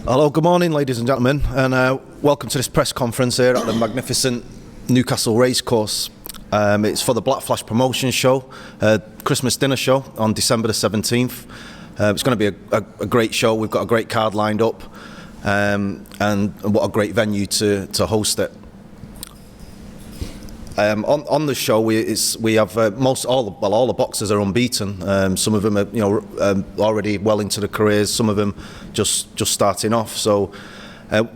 Hello, good morning ladies and gentlemen, and welcome to this press conference here at the magnificent Newcastle Racecourse. It's for the Black Flash promotion show, Christmas dinner show on December the 17th. It's going to be a great show. We've got a great card lined up, and what a great venue to host it. On the show, we have all the boxers are unbeaten. Some of them are already well into the careers. Some of them just starting off. So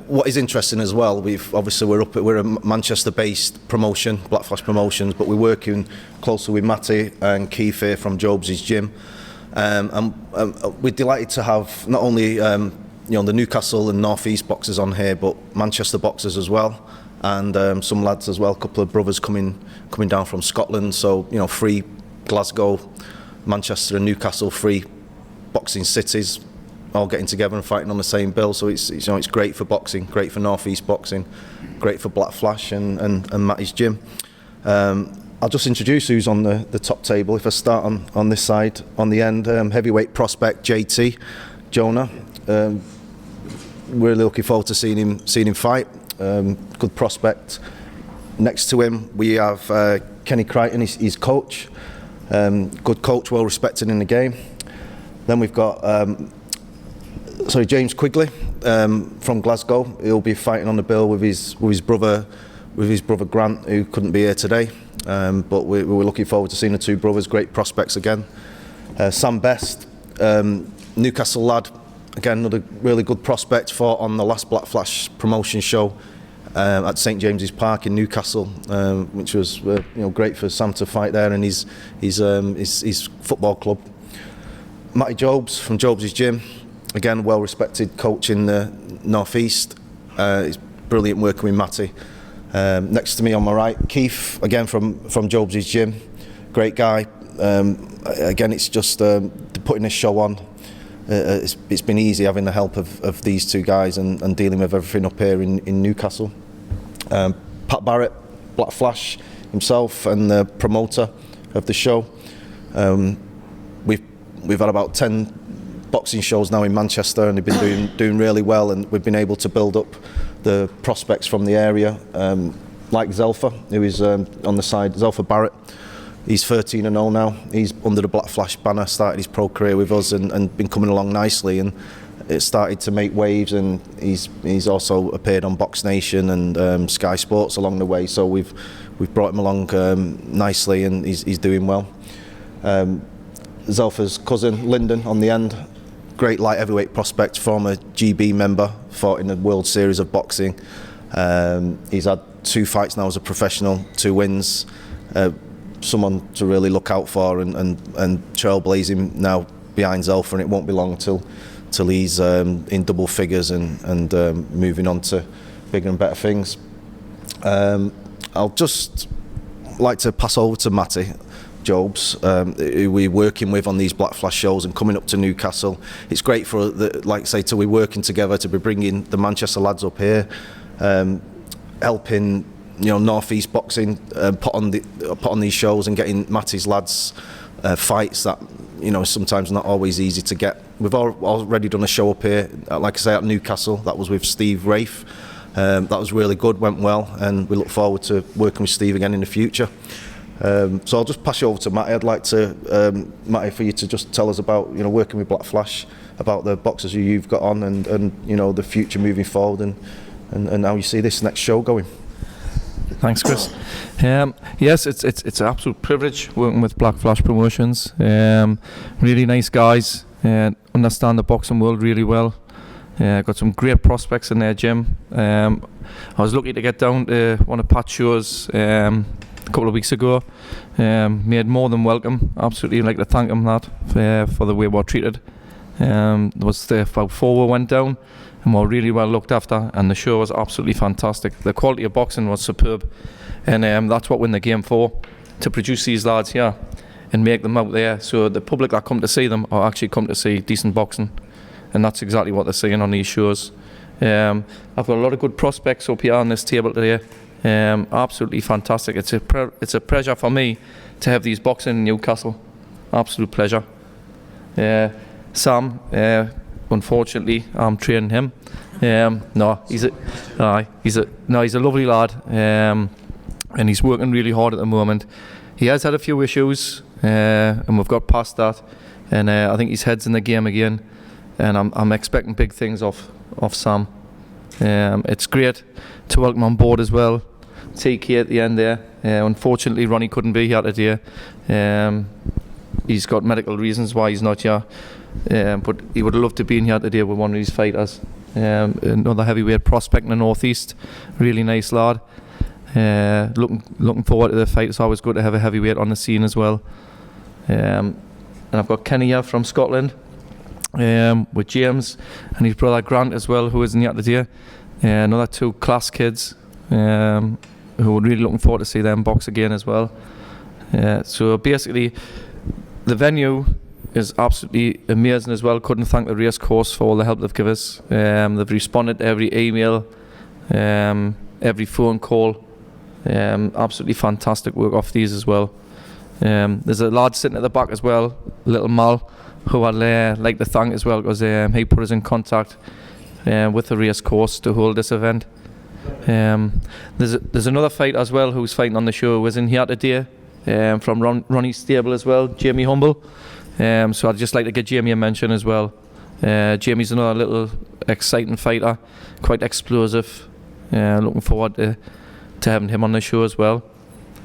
what is interesting as well, we're a Manchester-based promotion, Black Flash Promotions, but we're working closely with Matty and Keith here from Job's gym, and we're delighted to have not only the Newcastle and North East boxers on here, but Manchester boxers as well. And some lads as well, a couple of brothers coming down from Scotland. So three Glasgow, Manchester and Newcastle, three boxing cities, all getting together and fighting on the same bill. So it's great for boxing, great for North East boxing, great for Black Flash and Matty's gym. I'll just introduce who's on the top table. If I start on this side, on the end, heavyweight prospect JT, Jonah. Really looking forward to seeing him fight. Good prospect. Next to him we have Kenny Crichton, he's coach, good coach, well respected in the game. Then we've got James Quigley from Glasgow. He'll be fighting on the bill with his brother Grant, who couldn't be here today, but we're looking forward to seeing the two brothers. Great prospects again. Sam Best, Newcastle lad. Again, another really good prospect, fought on the last Black Flash promotion show at St James's Park in Newcastle, which was great for Sam to fight there and his football club. Matty Jobs from Job's gym, again well respected coach in the North East. It's brilliant working with Matty. Next to me on my right, Keith, again from Job's gym, great guy. Again, it's just putting this show on. It's been easy having the help of these two guys and dealing with everything up here in Newcastle. Pat Barrett, Black Flash himself, and the promoter of the show. We've had about 10 boxing shows now in Manchester, and they've been doing really well, and we've been able to build up the prospects from the area, like ZELFA, who is on the side, ZELFA Barrett. He's 13-0 now. He's under the Black Flash banner, started his pro career with us and been coming along nicely, and it started to make waves, and he's also appeared on Box Nation and Sky Sports along the way, so we've brought him along nicely, and he's doing well. Zelfa's cousin, Lyndon, on the end, great light heavyweight prospect, former GB member, fought in the World Series of Boxing. He's had 2 fights now as a professional, 2 wins. Someone to really look out for and trailblazing now behind ZELFA, and it won't be long till he's in double figures and moving on to bigger and better things. I'll just like to pass over to Matty Jobs, who we're working with on these Black Flash shows and coming up to Newcastle. It's great for we're working together to be bringing the Manchester lads up here, helping North East boxing put on these shows and getting Matty's lads fights that sometimes not always easy to get. We've already done a show up here, like I say, at Newcastle. That was with Steve Rafe. That was really good, went well, and we look forward to working with Steve again in the future. So I'll just pass you over to Matty. I'd like to Matty, for you to just tell us about working with Black Flash, about the boxers who you've got on, and the future moving forward, and how you see this next show going. Thanks, Chris. Yes, it's an absolute privilege working with Black Flash Promotions. Really nice guys, understand the boxing world really well. Got some great prospects in their gym. I was lucky to get down to one of Pat's shows a couple of weeks ago. Made more than welcome. Absolutely like to thank him for the way we were treated. There was about 4 we went down, and we were really well looked after, and the show was absolutely fantastic. The quality of boxing was superb, and that's what we're in the game for, to produce these lads here and make them out there, so the public that come to see them are actually come to see decent boxing, and that's exactly what they're seeing on these shows. I've got a lot of good prospects up here on this table today. Absolutely fantastic. It's a pleasure for me to have these boxing in Newcastle. Absolute pleasure. Sam, unfortunately, I'm training him. No, he's a lovely lad, and he's working really hard at the moment. He has had a few issues, and we've got past that, and I think his head's in the game again, and I'm expecting big things off Sam. It's great to welcome on board as well TK at the end there. Unfortunately, Ronnie couldn't be here today. He's got medical reasons why he's not here, but he would have loved to be in here today with one of these fighters. Another heavyweight prospect in the northeast, really nice lad. Looking forward to the fight. It's always good to have a heavyweight on the scene as well. And I've got Kenny here from Scotland, with James and his brother Grant as well, who isn't here today. Another 2 class kids, who are really looking forward to see them box again as well. So basically, the venue is absolutely amazing as well. Couldn't thank the Racecourse for all the help they've given us. They've responded to every email, every phone call. Absolutely fantastic work off these as well. There's a lad sitting at the back as well, little Mal, who I'd like to thank as well, because he put us in contact with the Racecourse to hold this event. There's another fighter as well who's fighting on the show, who is in here today, from Ronnie's stable as well, Jamie Humble. So I'd just like to give Jamie a mention as well. Jamie's another little exciting fighter, quite explosive. Looking forward to having him on the show as well.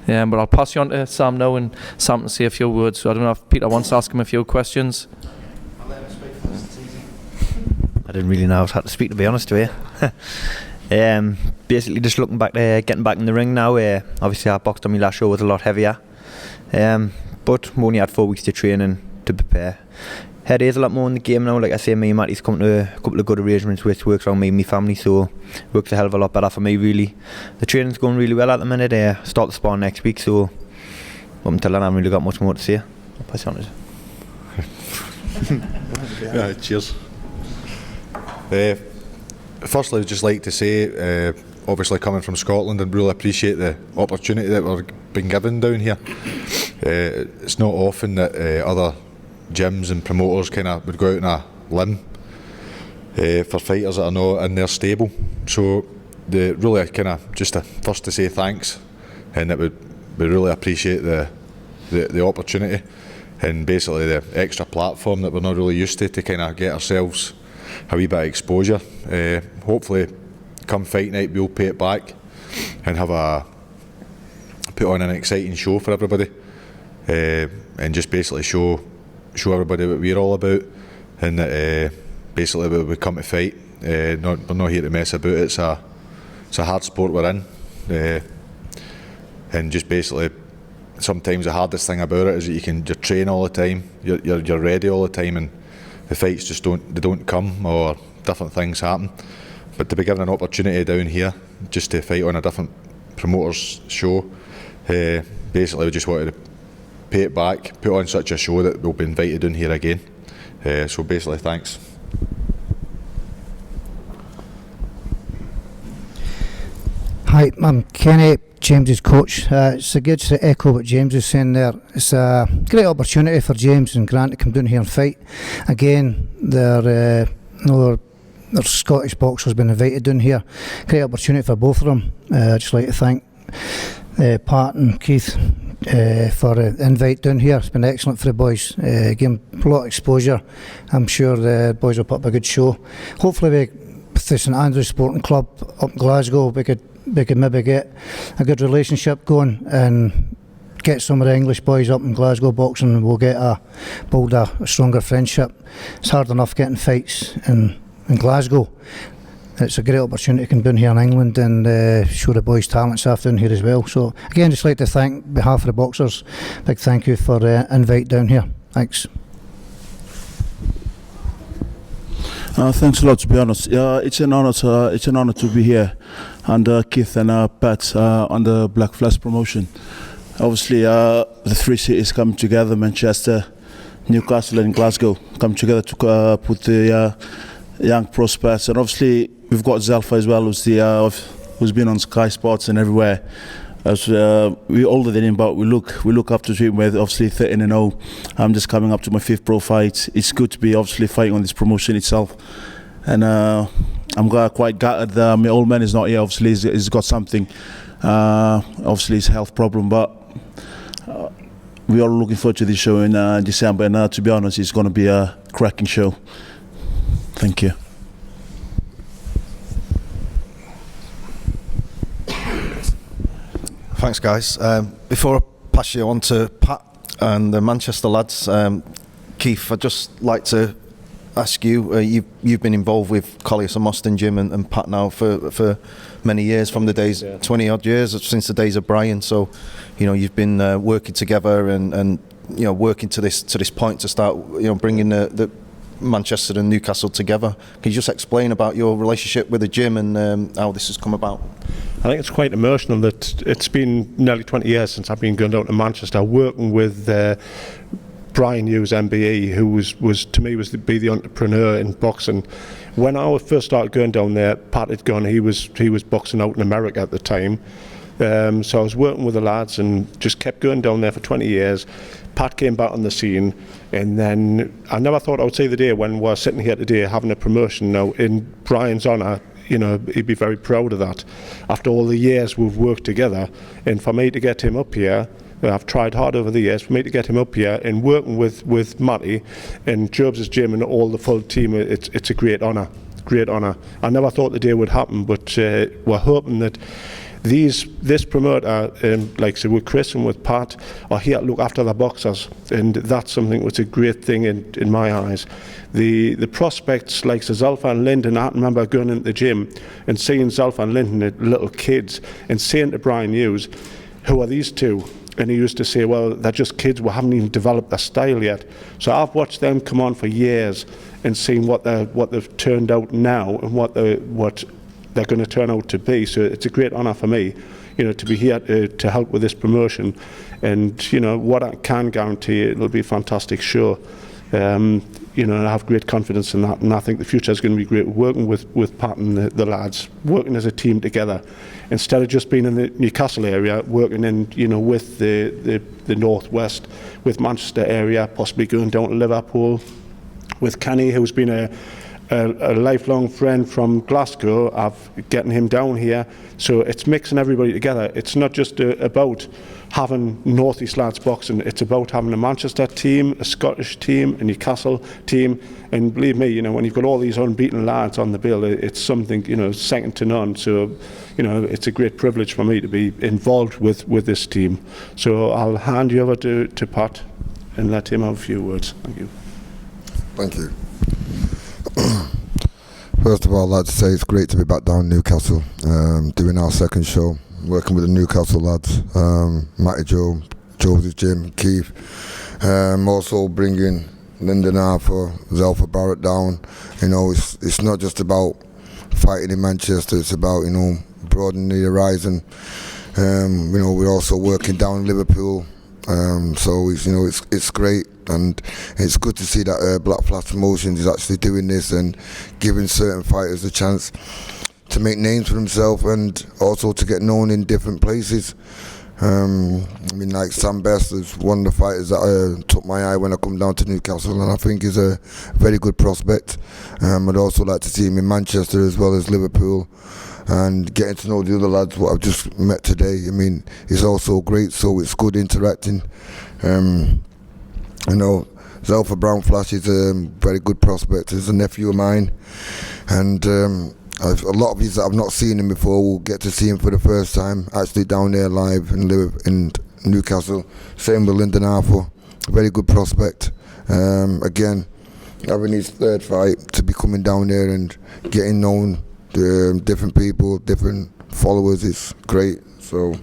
But I'll pass you on to Sam now, and Sam can say a few words. So I don't know if Peter wants to ask him a few questions. I'll let him speak first, it's easy. I didn't really know how to speak, to be honest with you. Basically just looking back to getting back in the ring now. Obviously I boxed on my last show, was a lot heavier. But we only had 4 weeks to train and to prepare. Head is a lot more in the game now. Like I say, me and Matty's come to a couple of good arrangements which works around me and my family, so works a hell of a lot better for me really. The training's going really well at the minute. Start the sparring next week, so up until then I haven't really got much more to say. I'll pass you on to Yeah, cheers. Firstly, I'd just like to say, obviously coming from Scotland, and really appreciate the opportunity that we're being given down here. It's not often that other gyms and promoters kind of would go out on a limb for fighters that are not in their stable. So really kind of just first to say thanks, and that we really appreciate the opportunity, and basically the extra platform that we're not really used to kind of get ourselves a wee bit of exposure. Hopefully come fight night we'll pay it back and put on an exciting show for everybody, and just basically show everybody what we're all about, and that basically we come to fight. We're not here to mess about. It's a hard sport we're in, and just basically sometimes the hardest thing about it is that you train all the time, you're ready all the time, and the fights just don't come, or different things happen. But to be given an opportunity down here just to fight on a different promoter's show, basically we just wanted to pay it back, put on such a show that we'll be invited in here again. So basically, thanks. Hi, I'm Kenny, James's coach. It's a good to echo what James was saying there. It's a great opportunity for James and Grant to come down here and fight. Again, their Scottish boxers been invited down here. Great opportunity for both of them. I'd just like to thank Pat and Keith for the invite down here. It's been excellent for the boys. Gave them a lot of exposure. I'm sure the boys will put up a good show. Hopefully with the St Andrews Sporting Club up in Glasgow, we could maybe get a good relationship going and get some of the English boys up in Glasgow boxing, and we'll build a stronger friendship. It's hard enough getting fights in Glasgow. It's a great opportunity to come down here in England and show the boys' talents down here as well. So again, just like to thank, on behalf of the boxers, big thank you for the invite down here. Thanks. Thanks a lot. To be honest, it's an honor to be here, and Keith and Pat on the Black Flash promotion. Obviously, the 3 cities come together: Manchester, Newcastle, and Glasgow come together to put the young prospects. And obviously, we've got ZELFA as well, who's been on Sky Sports and everywhere, as we're older than him, but we look up to him. We're obviously 13-0. I'm just coming up to my 5th pro fight. It's good to be obviously fighting on this promotion itself, and I'm quite gutted that my old man is not here. Obviously, he's got something. Obviously, it's a health problem, but we are looking forward to this show in December. And to be honest, it's going to be a cracking show. Thank you. Thanks, guys. Before I pass you on to Pat and the Manchester lads, Keith, I'd just like to ask you, you've been involved with Colliers and Moston Gym and Pat now for many years, from the days, 20 odd years, since the days of Brian. So, you know, you've been working together and you know, working to this point to start, you know, bringing the Manchester and Newcastle together. Can you just explain about your relationship with the gym and how this has come about? I think it's quite emotional that it's been nearly 20 years since I've been going down to Manchester working with Brian Hughes MBE, who was to me the entrepreneur in boxing. When I first started going down there, Pat had gone. He was boxing out in America at the time. So I was working with the lads and just kept going down there for 20 years. Pat came back on the scene, and then I never thought I would see the day when we're sitting here today having a promotion now in Brian's honour. You know, he'd be very proud of that. After all the years we've worked together, and for me to get him up here, I've tried hard over the years, for me to get him up here and working with Matty and Jobs' gym and all the full team, it's a great honour. Great honour. I never thought the day would happen, but we're hoping that this promoter, like say with Chris and with Pat, are here to look after the boxers, and that's something that's a great thing in my eyes. The prospects like ZELFA and LYNDON, I remember going into the gym and seeing ZELFA and LYNDON, little kids, and saying to Brian Hughes, who are these two? And he used to say, well, they're just kids, we haven't even developed their style yet. So I've watched them come on for years and seen what they've turned out now and what they're going to turn out to be. So it's a great honour for me, you know, to be here to help with this promotion. And, you know, what I can guarantee, it'll be a fantastic show. You know, I have great confidence in that, and I think the future is going to be great. Working with Pat and the lads, working as a team together, instead of just being in the Newcastle area, working in, you know, with the northwest, with Manchester area, possibly going down to Liverpool, with Kenny, who's been a lifelong friend from Glasgow, of getting him down here. So it's mixing everybody together. It's not just about having North East lads boxing, it's about having a Manchester team, a Scottish team, a Newcastle team, and believe me, you know, when you've got all these unbeaten lads on the bill, it's something, you know, second to none. So, you know, it's a great privilege for me to be involved with this team. So I'll hand you over to Pat and let him have a few words. Thank you. Thank you. First of all, I'd like to say it's great to be back down in Newcastle, doing our second show, working with the Newcastle lads, Matty Joe, Joe's gym, Keith, also bringing Lyndon Arthur, ZELFA Barrett down. You know, it's not just about fighting in Manchester, it's about, you know, broadening the horizon. You know, we're also working down in Liverpool, so it's, you know, it's great. And it's good to see that Black Flash Promotions is actually doing this and giving certain fighters a chance to make names for themselves and also to get known in different places. I mean, like Sam Best is one of the fighters that took my eye when I come down to Newcastle, and I think is a very good prospect. I'd also like to see him in Manchester as well as Liverpool, and getting to know the other lads what I've just met today. I mean, it's also great, so it's good interacting. You know, ZELFA Brown Flash is a very good prospect. He's a nephew of mine, and a lot of you that I've not seen him before will get to see him for the first time, actually down there live in Newcastle. Same with Lyndon Arthur, a very good prospect. Again, having his third fight, to be coming down there and getting known to different people, different followers, is great. So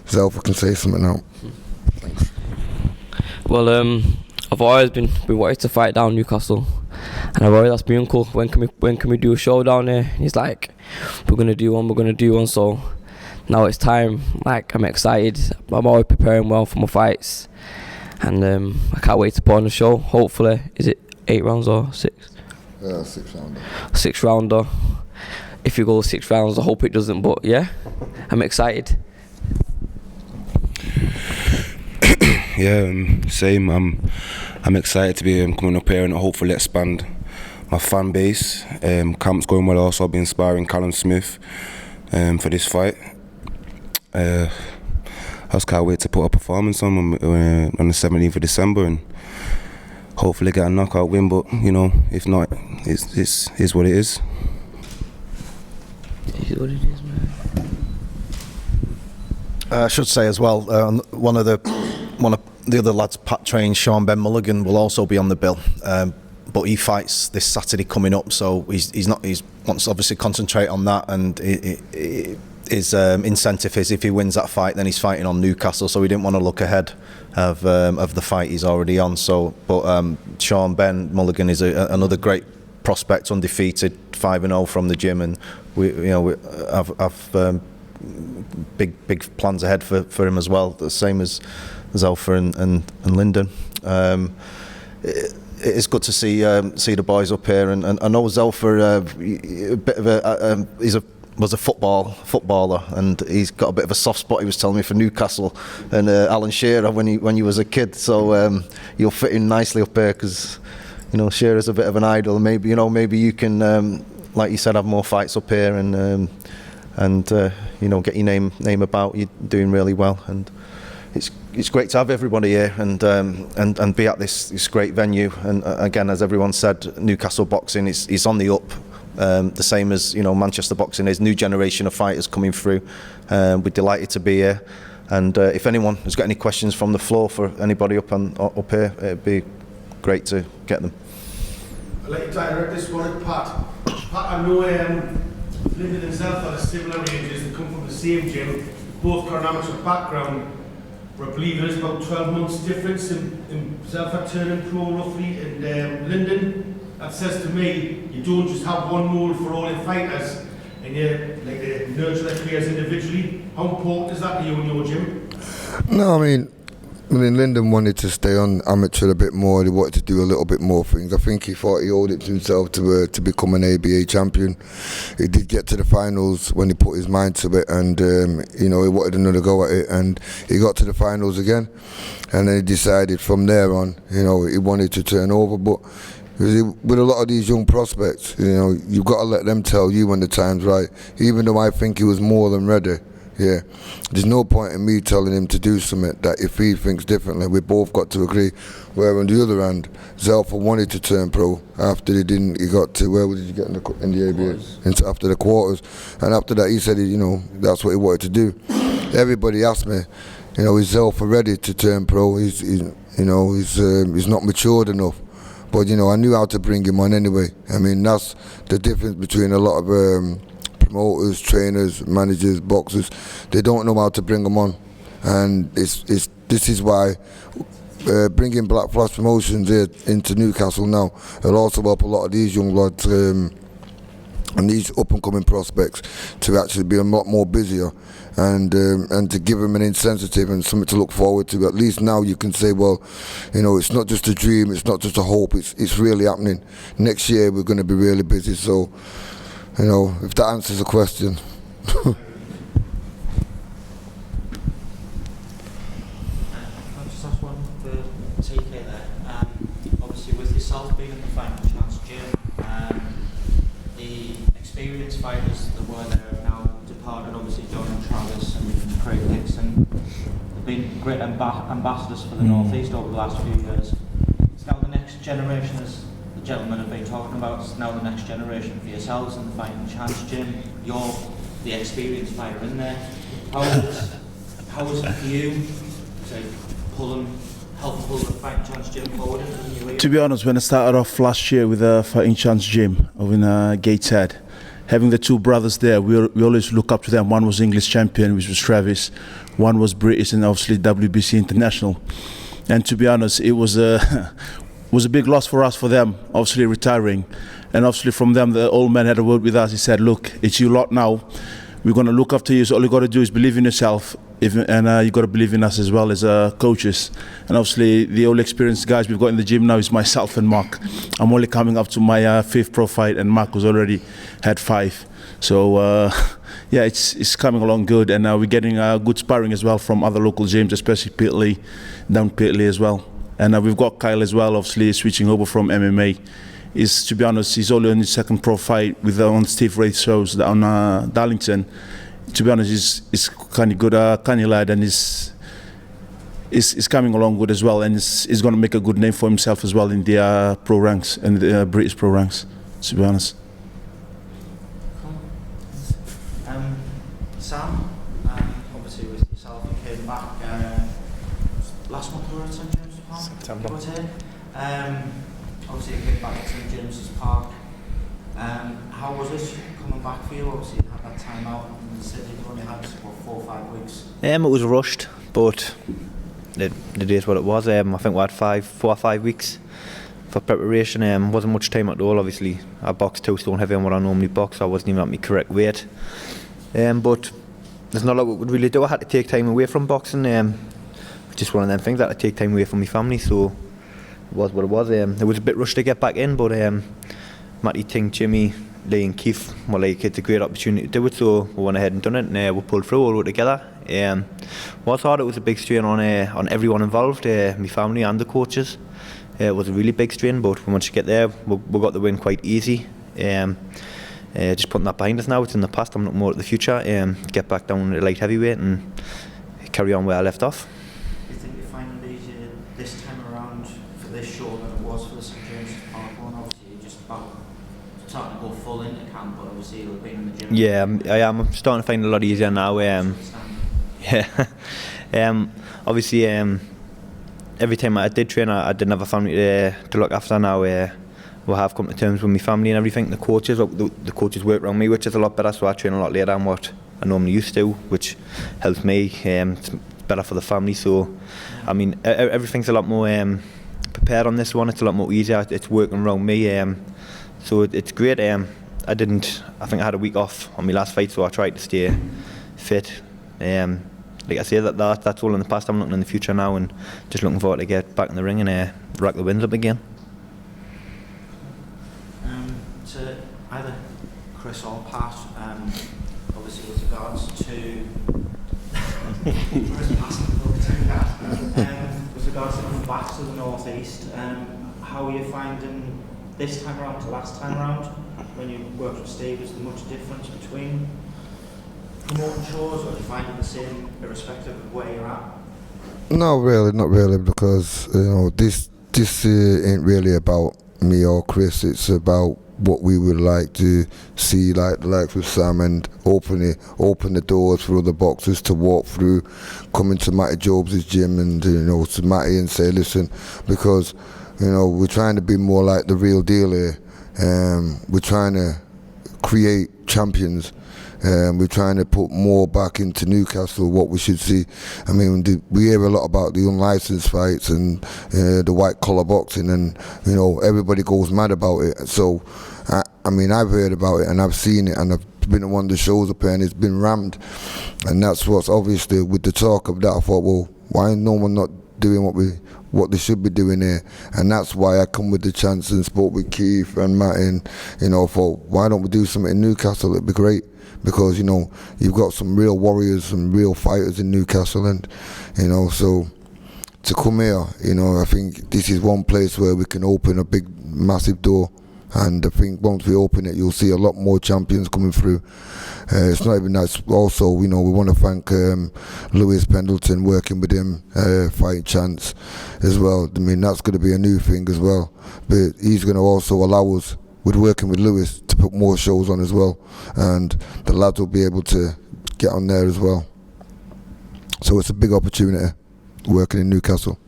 ZELFA can say something now. Thanks. Well, I've always been wanting to fight down Newcastle, and I've always asked my uncle, when can we do a show down there? And he's like, we're gonna do one. So now it's time. Like, I'm excited. I'm always preparing well for my fights, and I can't wait to put on a show. Hopefully, is it 8 rounds or 6? 6 rounder. 6 rounder. If you go 6 rounds, I hope it doesn't. But yeah, I'm excited. Yeah, same. I'm excited to be coming up here and hopefully expand my fan base. Camp's going well. Also, I'll be inspiring Callum Smith for this fight. I just can't wait to put a performance on the 17th of December and hopefully get a knockout win. But you know, if not, it's what it is. It's what it is, man. I should say as well, one of the other lads, Pat trained, Sean Ben Mulligan, will also be on the bill. But he fights this Saturday coming up, so he wants to obviously concentrate on that, and his incentive is if he wins that fight, then he's fighting on Newcastle. So he didn't want to look ahead of the fight he's already on. So, but Sean Ben Mulligan is another great prospect, undefeated, 5-0 from the gym, and we have big plans ahead for him as well, the same as ZELFA and Lyndon. It's good to see the boys up here, and I know ZELFA a bit of was a footballer, and he's got a bit of a soft spot, he was telling me, for Newcastle and Alan Shearer when he was a kid. So you'll fit in nicely up here, because you know Shearer's a bit of an idol. Maybe you can, like you said, have more fights up here and you know, get your name about. You're doing really well, and it's great to have everybody here and be at this great venue. And again, as everyone said, Newcastle boxing is on the up, the same as, you know, Manchester boxing is. New generation of fighters coming through. We're delighted to be here, and if anyone has got any questions from the floor for anybody up here, it'd be great to get them. I'd like to direct this one at Pat. Pat, I know Lyndon and ZELFA are similar ages and come from the same gym, both got an amateur background, but I believe there is about 12 months difference in ZELFA turning pro roughly, and Lyndon, that says to me, you don't just have one mould for all your fighters, and you nurture their players individually. How important is that to you in your gym? No, I mean Lyndon wanted to stay on amateur a bit more. He wanted to do a little bit more things. I think he thought he owed it to himself to become an ABA champion. He did get to the finals when he put his mind to it, and you know, he wanted another go at it, and he got to the finals again. And then he decided from there on, you know, he wanted to turn over. But with a lot of these young prospects, you know, you've got to let them tell you when the time's right. Even though I think he was more than ready. Yeah, there's no point in me telling him to do something that if he thinks differently, we both got to agree. Where on the other hand, ZELFA wanted to turn pro after he didn't. He got to, where did he get in the ABA? After the quarters, and after that he said, you know, that's what he wanted to do. Everybody asked me, you know, is ZELFA ready to turn pro? He's not matured enough. But you know, I knew how to bring him on anyway. I mean, that's the difference between a lot of promoters, trainers, managers, boxers. They don't know how to bring them on, and this is why bringing Black Flash Promotions here into Newcastle now will also help a lot of these young lads and these up and coming prospects to actually be a lot more busier, and to give them an incentive and something to look forward to. At least now you can say, well, you know, it's not just a dream, it's not just a hope, it's really happening. Next year we're going to be really busy. So, you know, if that answers the question. I'll just ask one for TK there. Obviously, with yourself being in the Fighting Chance gym, the experienced fighters that were there have now departed. Obviously, JONE and Travis and Craig Dixon have been great ambassadors for the North East over the last few years. It's now the next generation, as the gentlemen have been talking about. It's now the next generation for yourselves in the Fighting Chance gym. You're the experienced fighter in there. How is it for you to help pull the Fighting Chance gym forward into the new year? To be honest, when I started off last year with the Fighting Chance gym over in Gateshead, having the two brothers there, we always look up to them. One was English champion, which was Travis. One was British and obviously WBC international. And to be honest, it was a big loss for us, for them, obviously retiring. And obviously from them, the old man had a word with us. He said, look, it's your lot now. We're going to look after you. So all you got to do is believe in yourself You got to believe in us as well as coaches. And obviously, the only experienced guys we've got in the gym now is myself and Mark. I'm only coming up to my 5th pro fight, and Mark was already had 5. So yeah, it's coming along good, and we're getting good sparring as well from other local gyms, especially Peep.ltd, down Peep.ltd as well. And we've got Kyle as well, obviously switching over from MMA. To be honest, he's only on his 2nd pro fight with on Steve Wraith shows down Darlington. To be honest, he's kind of good, kind of lad, and he's coming along good as well, and he's going to make a good name for himself as well in the pro ranks and the British pro ranks. To be honest. Sam, obviously with yourself, you came back last month we were at St James's Park. September. Obviously you came back at St James's Park. How was it coming back for you? Obviously you had that time out in the city, you only had 4 or 5 weeks. It was rushed, but it is what it was. I think we had 4 or 5 weeks for preparation. Wasn't much time at all. Obviously I boxed 2 stone heavier than what I normally box, so I wasn't even at my correct weight. But there's not a lot we could really do. I had to take time away from boxing. Just one of them things, I had to take time away from my family, so it was what it was. It was a bit rushed to get back in, but Matty, Ting, Jimmy, Lee and Keith were like, it's a great opportunity to do it, so we went ahead and done it, and we pulled through all together. Was hard, it was a big strain on everyone involved, my family and the coaches. It was a really big strain, but once you get there, we got the win quite easy. Just putting that behind us now, it's in the past, I'm looking more at the future, get back down to light heavyweight and carry on where I left off. Do you think you're finding it easier this time around for this show than it was for the St James's Park one? Obviously you're just about starting to go full into camp, but obviously you've been in the gym. Yeah, I am. I'm starting to find it a lot easier now. Yeah. Obviously, every time I did train, I didn't have a family to look after. Now we have come to terms with my family and everything. The coaches work around me, which is a lot better. So I train a lot later than what I normally used to, which helps me. It's better for the family. So, I mean, everything's a lot more prepared on this one. It's a lot more easier. It's working around me. So it's great. I think I had a week off on my last fight, so I tried to stay fit. Like I say, that's all in the past. I'm looking in the future now, and just looking forward to get back in the ring and rack the wins up again. To either Chris or Pat, obviously with regards to with regards to coming back to the North East, how are you finding this time around to last time around? When you worked with Steve, is there much difference between promoting shows, or do you find it the same irrespective of where you're at? No, really, not really, because this ain't really about me or Chris. It's about what we would like to see, like with Sam, and open the doors for other boxers to walk through, coming to Matty Jobs' gym and to Matty and say, listen, because we're trying to be more like the real deal here. We're trying to create champions. We're trying to put more back into Newcastle, what we should see. I mean, we hear a lot about the unlicensed fights and the white collar boxing, and everybody goes mad about it. So, I mean, I've heard about it and I've seen it, and I've been at one of the shows up here and it's been rammed. And that's what's obviously with the talk of that. I thought, well, why is no one not doing what they should be doing here? And that's why I come with the chance and spoke with Keith and Matt, and thought, why don't we do something in Newcastle? It'd be great. Because you've got some real warriors, some real fighters in Newcastle, and so to come here, I think this is one place where we can open a big, massive door. And I think once we open it, you'll see a lot more champions coming through. It's not even that. Also, we want to thank Lewis Pendleton, working with him, Fighting Chance as well. I mean, that's going to be a new thing as well. But he's going to also allow us, with working with Lewis, to put more shows on as well, and the lads will be able to get on there as well. So it's a big opportunity working in Newcastle.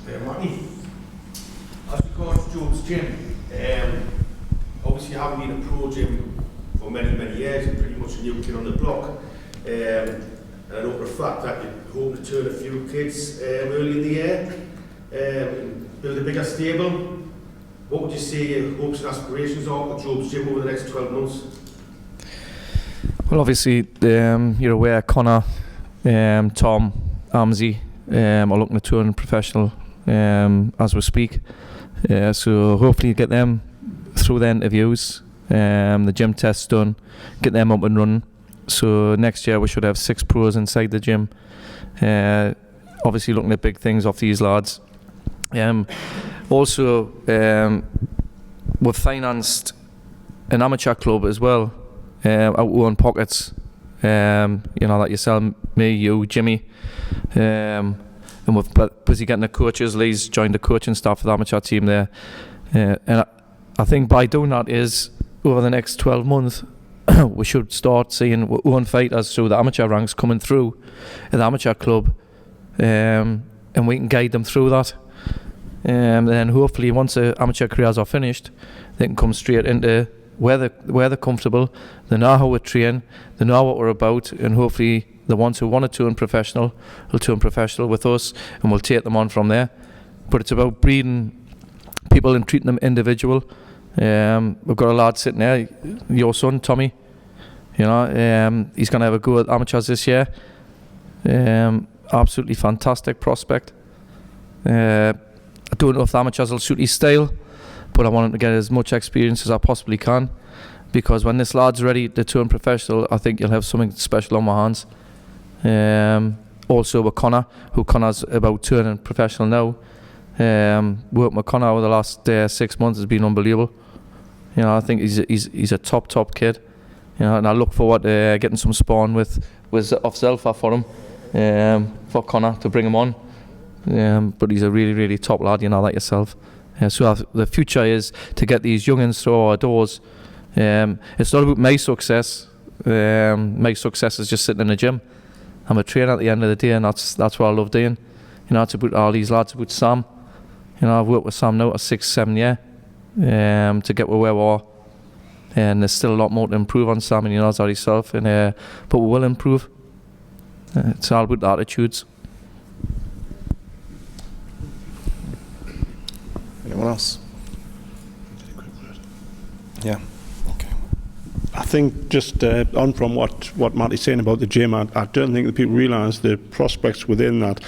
Matty, as regards Job's gym, obviously you haven't been a pro gym for many years, you're pretty much a new kid on the block, and I know for a fact that you're hoping to turn a few kids early in the year, build a bigger stable. What would you say your hopes and aspirations are for Job's gym over the next 12 months? Well, obviously, you're aware Connor, Tom, Amzi are looking to turn professional as we speak. So hopefully get them through their interviews, the gym tests done, get them up and running. So next year we should have 6 pros inside the gym. Obviously looking at big things off these lads. Also, we've financed an amateur club as well, out of our own pockets. That yourself, me, you, Jimmy, and we're busy getting the coaches. Lee's joined the coaching staff of the amateur team there, and I think by doing that is over the next 12 months we should start seeing our own fighters through the amateur ranks coming through in the amateur club, and we can guide them through that. Then hopefully once the amateur careers are finished, they can come straight into where they're comfortable. They know how we train, they know what we're about, and hopefully the ones who want to turn professional will turn professional with us, and we'll take them on from there. But it's about breeding people and treating them individual. We've got a lad sitting there, your son Tommy. He's going to have a go at amateurs this year. Absolutely fantastic prospect. I don't know if the amateurs will suit his style, but I want him to get as much experience as I possibly can, because when this lad's ready to turn professional, I think you'll have something special on my hands. Also with Connor's about turning professional now. Working with Connor over the last 6 months has been unbelievable. I think he's a top kid. And I look forward to getting some spawn with off ZELFA for him, for Connor to bring him on. But he's a really top lad, that yourself. So the future is to get these youngins through our doors. It's not about my success. My success is just sitting in the gym. I'm a trainer at the end of the day, and that's what I love doing. It's about all these lads, about Sam. I've worked with Sam now for 6-7 years to get where we are. And there's still a lot more to improve on Sam, and he knows that himself. But we will improve. It's all about the attitudes. Anyone else? Yeah. Okay. I think just on from what Matty's saying about the gym, I don't think that people realise the prospects within that.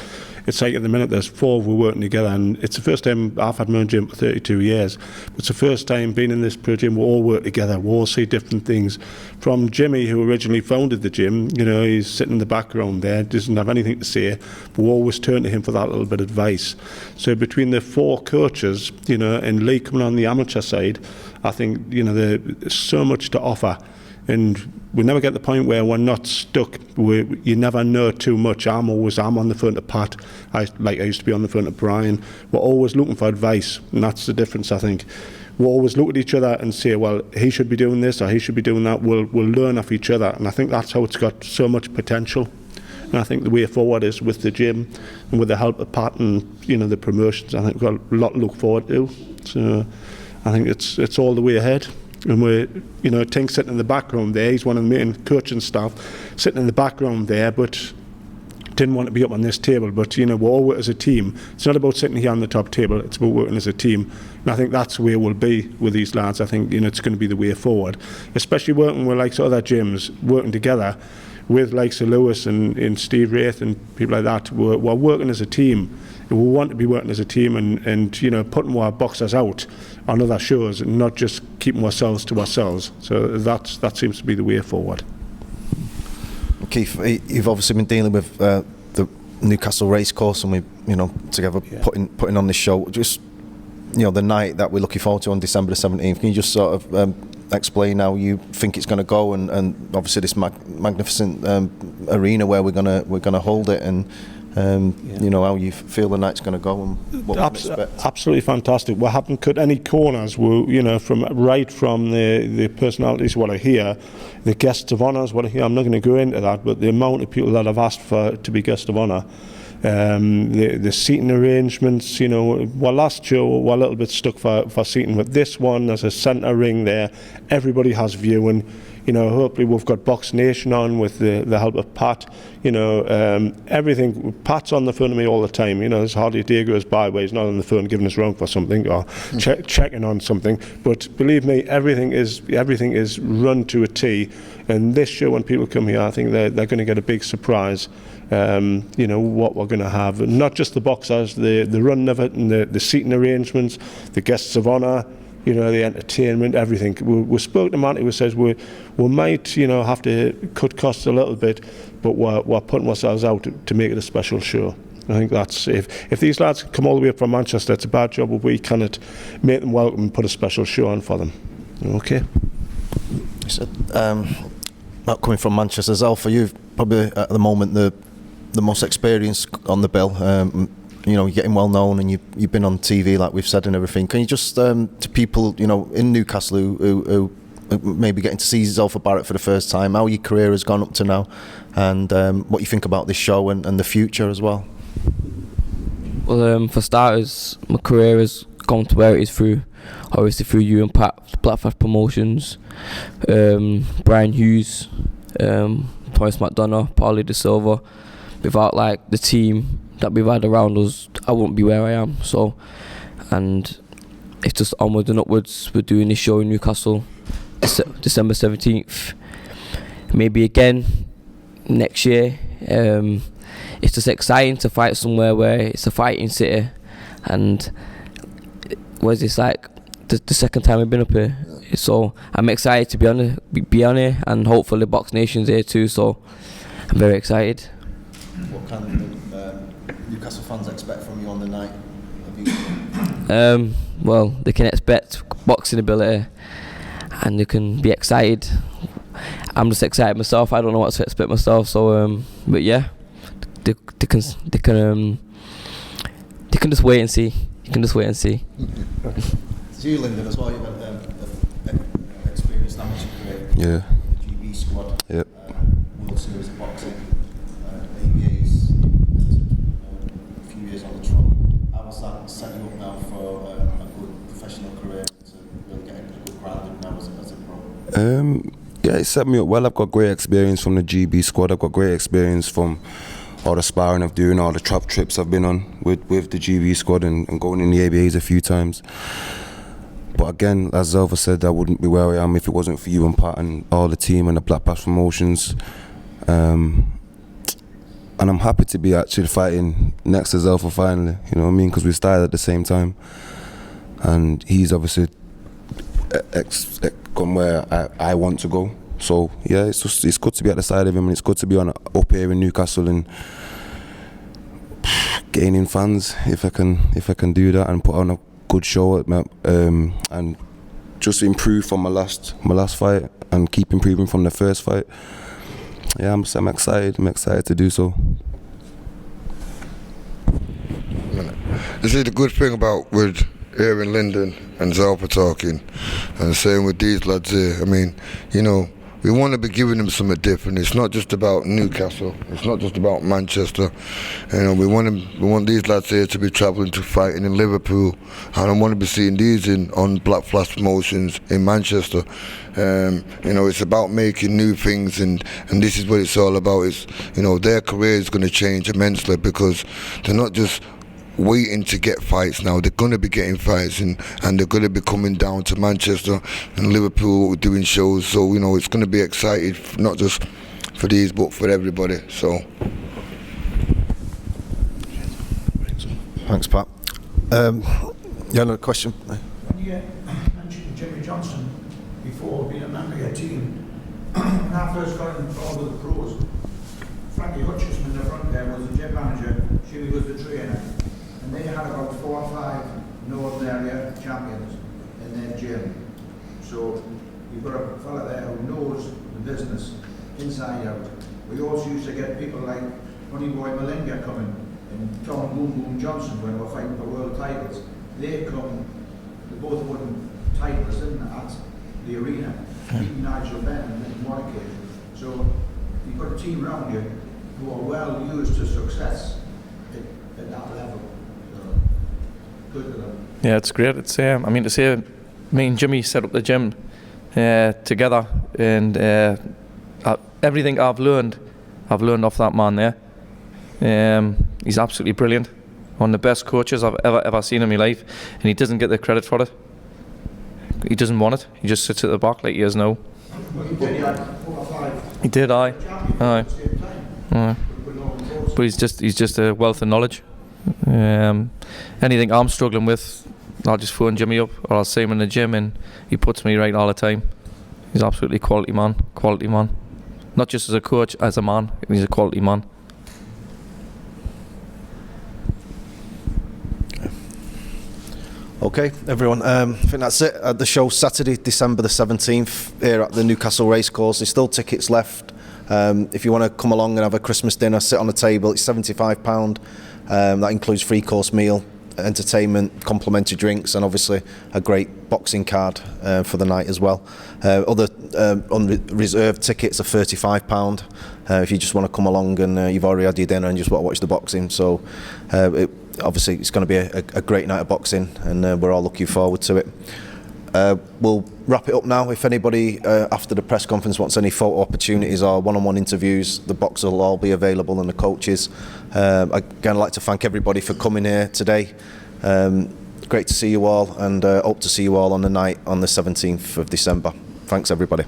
It's like at the minute there's 4 of us working together, and it's the first time I've had my own gym for 32 years. It's the first time being in this pro gym we all work together, we all see different things. From Jimmy, who originally founded the gym, he's sitting in the background there, doesn't have anything to say, but we always turn to him for that little bit of advice. So between the 4 coaches, and Lee coming on the amateur side, I think, there's so much to offer. And we never get to the point where we're not stuck. You never know too much. I'm on the front of Pat. I used to be on the front of Brian. We're always looking for advice, and that's the difference, I think. We always look at each other and say, well, he should be doing this or he should be doing that. We'll learn off each other, and I think that's how it's got so much potential. And I think the way forward is with the gym and with the help of Pat and the promotions. I think we've got a lot to look forward to. So I think it's all the way ahead. And we're, Tink sitting in the background there, he's one of the main coaching staff, sitting in the background there, but didn't want to be up on this table. But, we all work as a team. It's not about sitting here on the top table, it's about working as a team. And I think that's where we'll be with these lads. I think, it's going to be the way forward. Especially working with other gyms, working together with likes of Lewis and Steve Wraith and people like that. We're working as a team. We want to be working as a team and putting our boxers out on other shows and not just keeping ourselves to ourselves. So that seems to be the way forward. Keith, you've obviously been dealing with the Newcastle Racecourse, and we, together putting on this show. Just, the night that we're looking forward to on December the 17th. Can you just sort of explain how you think it's going to go, and obviously this magnificent arena where we're gonna hold it, and how you feel the night's going to go and what we expect. Absolutely fantastic. We haven't cut any corners. We, from the personalities what are here, the guests of honours what are here. I'm not going to go into that, but the amount of people that have asked to be guest of honour, the seating arrangements. Last show we're a little bit stuck for seating, but this one there's a centre ring there. Everybody has viewing. you know, hopefully we've got Box Nation on with the help of Pat. You know, everything. Pat's on the phone to me all the time. You know, there's hardly a day goes by where he's not on the phone giving us wrong for something or checking on something. But believe me, everything is run to a T. And this show, when people come here, I think they're going to get a big surprise. You know, what we're going to have, and not just the boxers, the run of it, and the seating arrangements, the guests of honour, you know, the entertainment, everything. We spoke to Matty, who says we might, you know, have to cut costs a little bit, but we're putting ourselves out to make it a special show. I think that's, if these lads come all the way up from Manchester, it's a bad job if we cannot make them welcome and put a special show on for them. Okay. So, not coming from Manchester, ZELFA, you've probably at the moment the most experience on the bill. You know, you're getting well known, and you've been on TV, like we've said, and everything. Can you just to people, you know, in Newcastle who maybe getting to see ZELFA Barrett for the first time, how your career has gone up to now, and what you think about this show and the future as well? Well, for starters, my career has gone to where it is through you and Pat, Black Flash Promotions, Brian Hughes, Thomas McDonald, Paulie De Silva. Without like the team that we've had around us, I wouldn't be where I am. So, and it's just onwards and upwards. We're doing this show in Newcastle, December 17th. Maybe again next year. It's just exciting to fight somewhere where it's a fighting city, and was this like the second time I've been up here. So I'm excited to be on here, and hopefully Box Nation's here too. So I'm very excited. What can Newcastle fans expect from you on the night? Well, they can expect boxing ability, and they can be excited. I'm just excited myself. I don't know what to expect myself. So, but yeah, they can just wait and see. You can just wait and see. So you, Lyndon, as well. You've had experience that much career. Yeah. The GB squad. Yep. World Series of Boxing. ABA's a few years on the trot. How was that set you up now for a good professional career to really get a good grounding now as a pro? Yeah, it set me up well. I've got great experience from the GB squad. I've got great experience from all the sparring I've doing, all the trap trips I've been on with the GB squad and going in the ABAs a few times. But again, as ZELFA said, I wouldn't be where I am if it wasn't for you and Pat and all the team and the Black Flash Promotions. And I'm happy to be actually fighting next to ZELFA finally, you know what I mean? Because we started at the same time. And he's obviously gone where I want to go. So yeah, it's good to be at the side of him, and it's good to be up here in Newcastle and gaining fans if I can do that and put on a good show and just improve from my last fight and keep improving from the first fight. Yeah, I'm excited. I'm excited to do so. This is the good thing about with hearing Lyndon and ZELFA talking, and saying with these lads here. I mean, you know, we want to be giving them something different. It's not just about Newcastle. It's not just about Manchester. You know, we want these lads here to be travelling to fighting in Liverpool, and I want to be seeing these on Black Flash Promotions in Manchester. You know, it's about making new things, and this is what it's all about. It's, you know, their career is going to change immensely because they're not just waiting to get fights now. They're going to be getting fights, and they're going to be coming down to Manchester and Liverpool doing shows. So, you know, it's going to be exciting, not just for these but for everybody. So thanks, Pat. Yeah, another question. When you mentioned Jimmy Johnson before being a member of your team, when I first got involved with the pros, Frankie Hutchison in the front there was the gym manager, she was the trainer, and they had about 4 or 5 Northern area champions in their gym. So you've got a fella there who knows the business inside out. We also used to get people like Honey Boy Malinga coming, and Tom Boom Boom Johnson when we were fighting for world titles. They come, they both won titles at the arena, beating Nigel Benn on one occasion. So you've got a team around you who are well used to success at that level. So, good for them. Yeah, it's great. It's I mean, to say me and Jimmy set up the gym together and everything I've learned off that man there. He's absolutely brilliant. One of the best coaches I've ever seen in my life, and he doesn't get the credit for it. He doesn't want it. He just sits at the back like he is now. He did, aye. But he's just a wealth of knowledge. Anything I'm struggling with, I'll just phone Jimmy up, or I'll see him in the gym, and he puts me right all the time. He's absolutely quality man. Not just as a coach, as a man. He's a quality man. Okay, everyone. I think that's it. The show Saturday, December the 17th, here at the Newcastle Racecourse. There's still tickets left. If you want to come along and have a Christmas dinner, sit on the table, it's £75. That includes 3-course meal, entertainment, complimentary drinks, and obviously a great boxing card for the night as well. Other unreserved tickets are £35 if you just want to come along and you've already had your dinner and just want to watch the boxing. So obviously it's going to be a great night of boxing, and we're all looking forward to it. We'll wrap it up now. If anybody after the press conference wants any photo opportunities or one-on-one interviews, the boxers will all be available, and the coaches. Again, I'd like to thank everybody for coming here today. Great to see you all, and hope to see you all on the night on the 17th of December. Thanks, everybody.